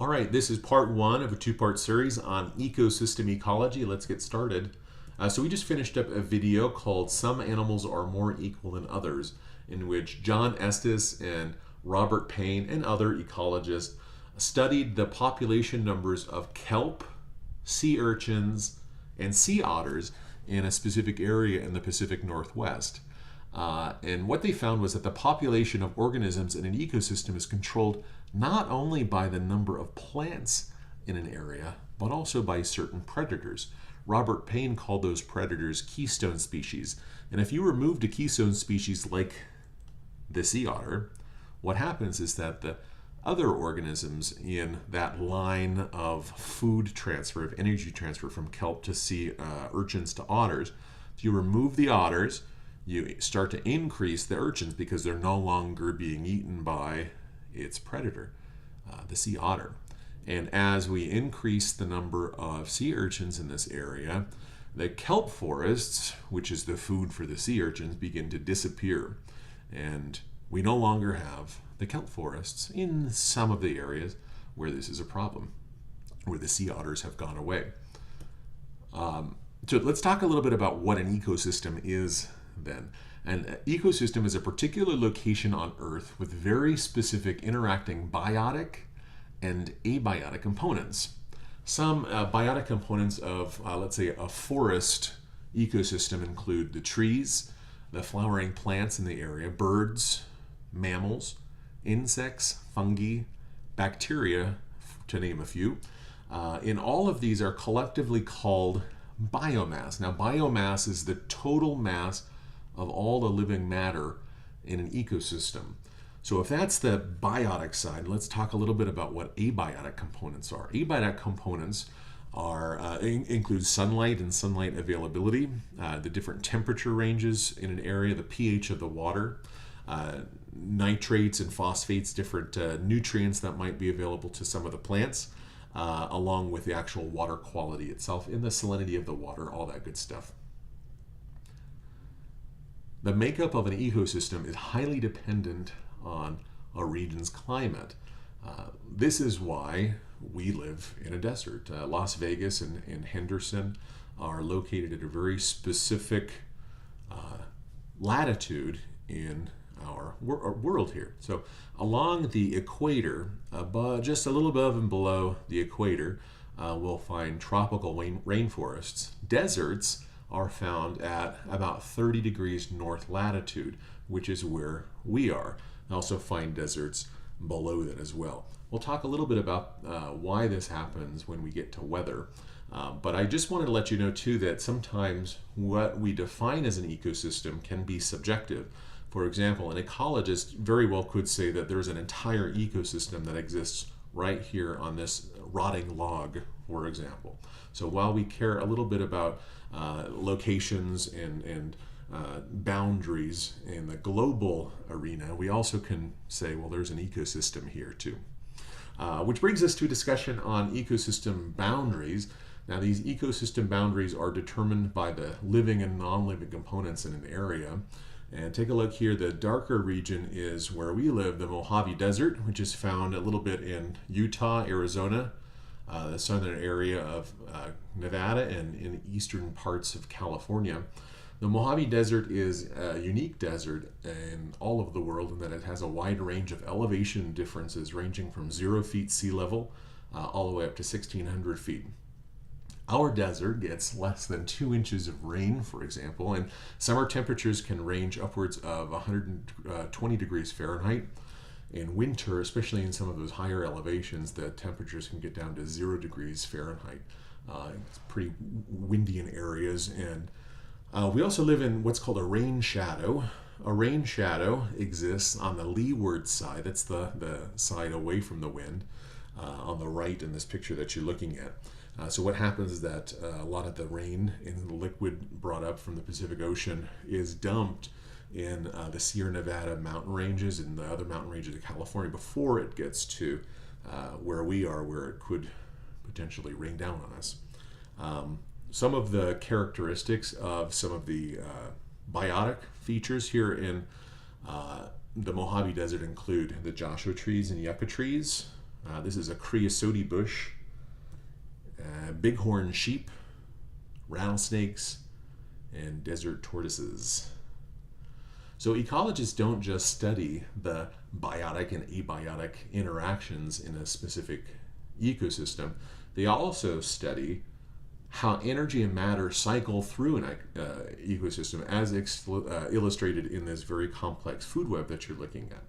All right, this is part one of a two-part series on ecosystem ecology. Let's get started. So we just finished up a video called Some Animals Are More Equal Than Others, in which John Estes and Robert Payne and other ecologists studied the population numbers of kelp, sea urchins, and sea otters in a specific area in the Pacific Northwest. And what they found was that the population of organisms in an ecosystem is controlled not only by the number of plants in an area, but also by certain predators. Robert Payne called those predators keystone species. And if you removed a keystone species like the sea otter, what happens is that the other organisms in that line of food transfer, of energy transfer from kelp to sea urchins to otters, if you remove the otters, you start to increase the urchins because they're no longer being eaten by its predator, the sea otter. And as we increase the number of sea urchins in this area, the kelp forests, which is the food for the sea urchins, begin to disappear. And we no longer have the kelp forests in some of the areas where this is a problem, where the sea otters have gone away. So let's talk a little bit about what an ecosystem is then. An ecosystem is a particular location on Earth with very specific interacting biotic and abiotic components. Some biotic components of, let's say, a forest ecosystem include the trees, the flowering plants in the area, birds, mammals, insects, fungi, bacteria, to name a few. And all of these are collectively called biomass. Now, biomass is the total mass of all the living matter in an ecosystem. So if that's the biotic side, let's talk a little bit about what abiotic components are. Abiotic components are include sunlight and sunlight availability, the different temperature ranges in an area, the pH of the water, nitrates and phosphates, different nutrients that might be available to some of the plants, along with the actual water quality itself, and the salinity of the water, all that good stuff. The makeup of an ecosystem is highly dependent on a region's climate. This is why we live in a desert. Las Vegas and Henderson are located at a very specific latitude in our world here. So along the equator, just a little above and below the equator, we'll find tropical rainforests. Deserts are found at about 30 degrees north latitude, which is where we are. Also find deserts below that as well. We'll talk a little bit about why this happens when we get to weather. But I just wanted to let you know too that sometimes what we define as an ecosystem can be subjective. For example, an ecologist very well could say that there's an entire ecosystem that exists right here on this rotting log, for example. So while we care a little bit about locations and boundaries in the global arena, we also can say, well, there's an ecosystem here too. Which brings us to a discussion on ecosystem boundaries. Now, these ecosystem boundaries are determined by the living and non-living components in an area. And take a look here, the darker region is where we live, the Mojave Desert, which is found a little bit in Utah, Arizona, the southern area of Nevada, and in eastern parts of California. The Mojave Desert is a unique desert in all of the world in that it has a wide range of elevation differences ranging from 0 feet sea level all the way up to 1,600 feet. Our desert gets less than 2 inches of rain, for example, and summer temperatures can range upwards of 120 degrees Fahrenheit. In winter, especially in some of those higher elevations, the temperatures can get down to 0 degrees Fahrenheit. It's pretty windy in areas, and we also live in what's called a rain shadow. A rain shadow exists on the leeward side. That's the side away from the wind, on the right in this picture that you're looking at. So what happens is that a lot of the rain and the liquid brought up from the Pacific Ocean is dumped in the Sierra Nevada mountain ranges and the other mountain ranges of California before it gets to where we are, where it could potentially rain down on us. Some of the characteristics of some of the biotic features here in the Mojave Desert include the Joshua trees and yucca trees, This is a creosote bush, bighorn sheep, rattlesnakes, and desert tortoises. So ecologists don't just study the biotic and abiotic interactions in a specific ecosystem. They also study how energy and matter cycle through an ecosystem, as illustrated in this very complex food web that you're looking at.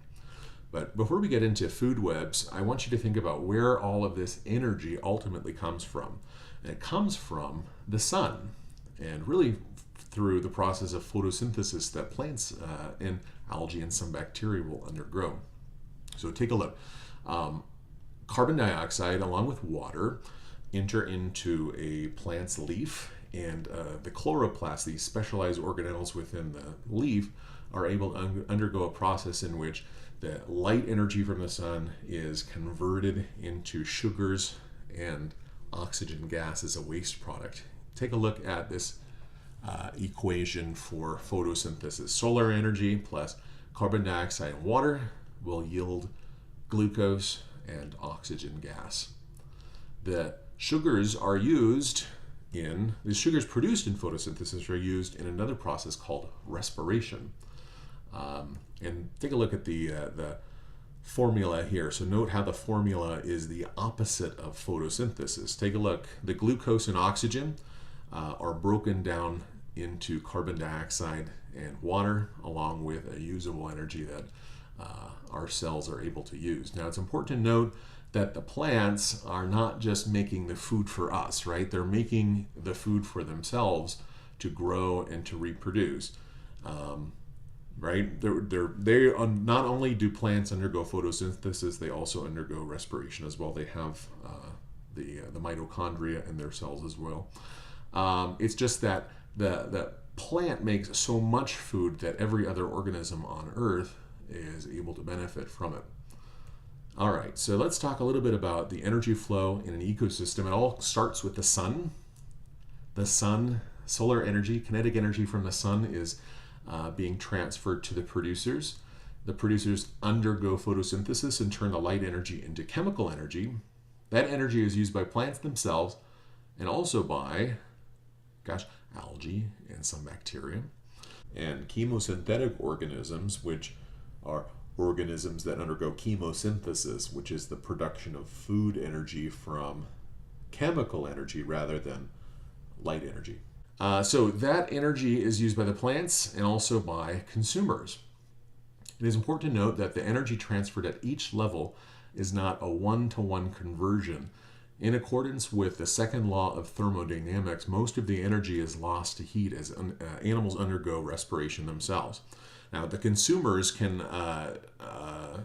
But before we get into food webs, I want you to think about where all of this energy ultimately comes from. And it comes from the sun, and really through the process of photosynthesis that plants and algae and some bacteria will undergo. So take a look. Carbon dioxide along with water enter into a plant's leaf, and the chloroplasts, these specialized organelles within the leaf, are able to undergo a process in which the light energy from the sun is converted into sugars and oxygen gas as a waste product. Take a look at this equation for photosynthesis. Solar energy plus carbon dioxide and water will yield glucose and oxygen gas. The sugars produced in photosynthesis are used in another process called respiration. And take a look at the formula here. So note how the formula is the opposite of photosynthesis. Take a look. The glucose and oxygen are broken down into carbon dioxide and water, along with a usable energy that our cells are able to use. Now, it's important to note that the plants are not just making the food for us, right? They're making the food for themselves to grow and to reproduce. Right? Not only do plants undergo photosynthesis, they also undergo respiration as well. They have the mitochondria in their cells as well. It's just that the plant makes so much food that every other organism on Earth is able to benefit from it. All right, so let's talk a little bit about the energy flow in an ecosystem. It all starts with the sun. The sun, solar energy, kinetic energy from the sun is being transferred to the producers. The producers undergo photosynthesis and turn the light energy into chemical energy. That energy is used by plants themselves and also by, algae and some bacteria. And chemosynthetic organisms, which are organisms that undergo chemosynthesis, which is the production of food energy from chemical energy rather than light energy. So that energy is used by the plants and also by consumers. It is important to note that the energy transferred at each level is not a one-to-one conversion. In accordance with the second law of thermodynamics, most of the energy is lost to heat as animals undergo respiration themselves. Now, the consumers can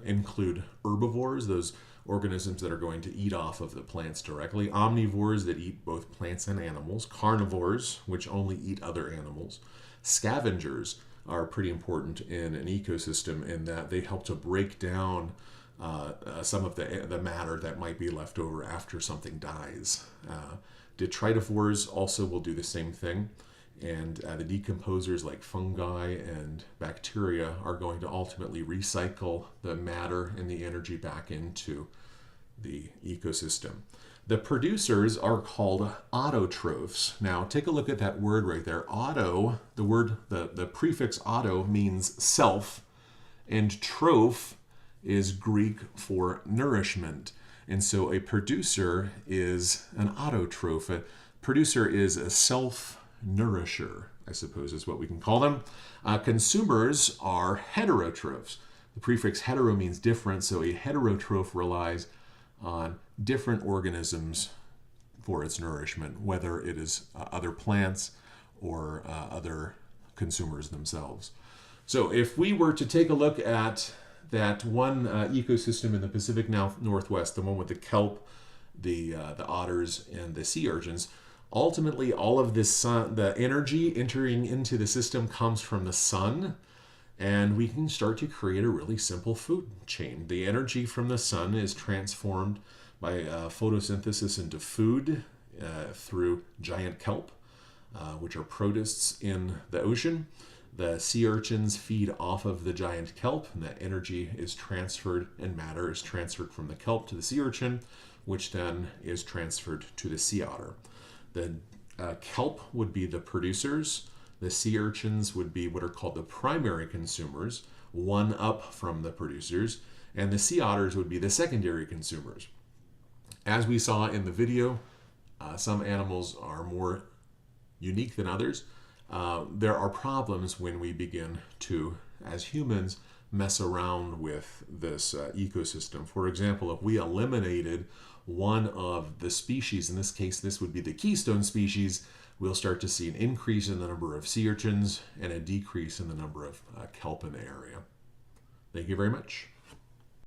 include herbivores, those organisms that are going to eat off of the plants directly, omnivores that eat both plants and animals, carnivores, which only eat other animals. Scavengers are pretty important in an ecosystem in that they help to break down some of the matter that might be left over after something dies. Detritivores also will do the same thing, and the decomposers like fungi and bacteria are going to ultimately recycle the matter and the energy back into the ecosystem. The producers are called autotrophs. Now take a look at that word right there. Auto, the prefix auto means self, and troph is Greek for nourishment. And so a producer is an autotroph. A producer is a self-nourisher, I suppose is what we can call them. Consumers are heterotrophs. The prefix hetero means different, so a heterotroph relies on different organisms for its nourishment, whether it is other plants or other consumers themselves. So if we were to take a look at that one ecosystem in the Pacific Northwest, the one with the kelp, the otters, and the sea urchins, ultimately all of this the energy entering into the system comes from the sun, and we can start to create a really simple food chain. The energy from the sun is transformed by photosynthesis into food through giant kelp, which are protists in the ocean. The sea urchins feed off of the giant kelp, and that energy is transferred and matter is transferred from the kelp to the sea urchin, which then is transferred to the sea otter. The kelp would be the producers. The sea urchins would be what are called the primary consumers, one up from the producers, and the sea otters would be the secondary consumers. As we saw in the video, some animals are more unique than others. There are problems when we begin to, as humans, mess around with this ecosystem. For example, if we eliminated one of the species, in this case this would be the keystone species, we'll start to see an increase in the number of sea urchins and a decrease in the number of kelp in the area. Thank you very much.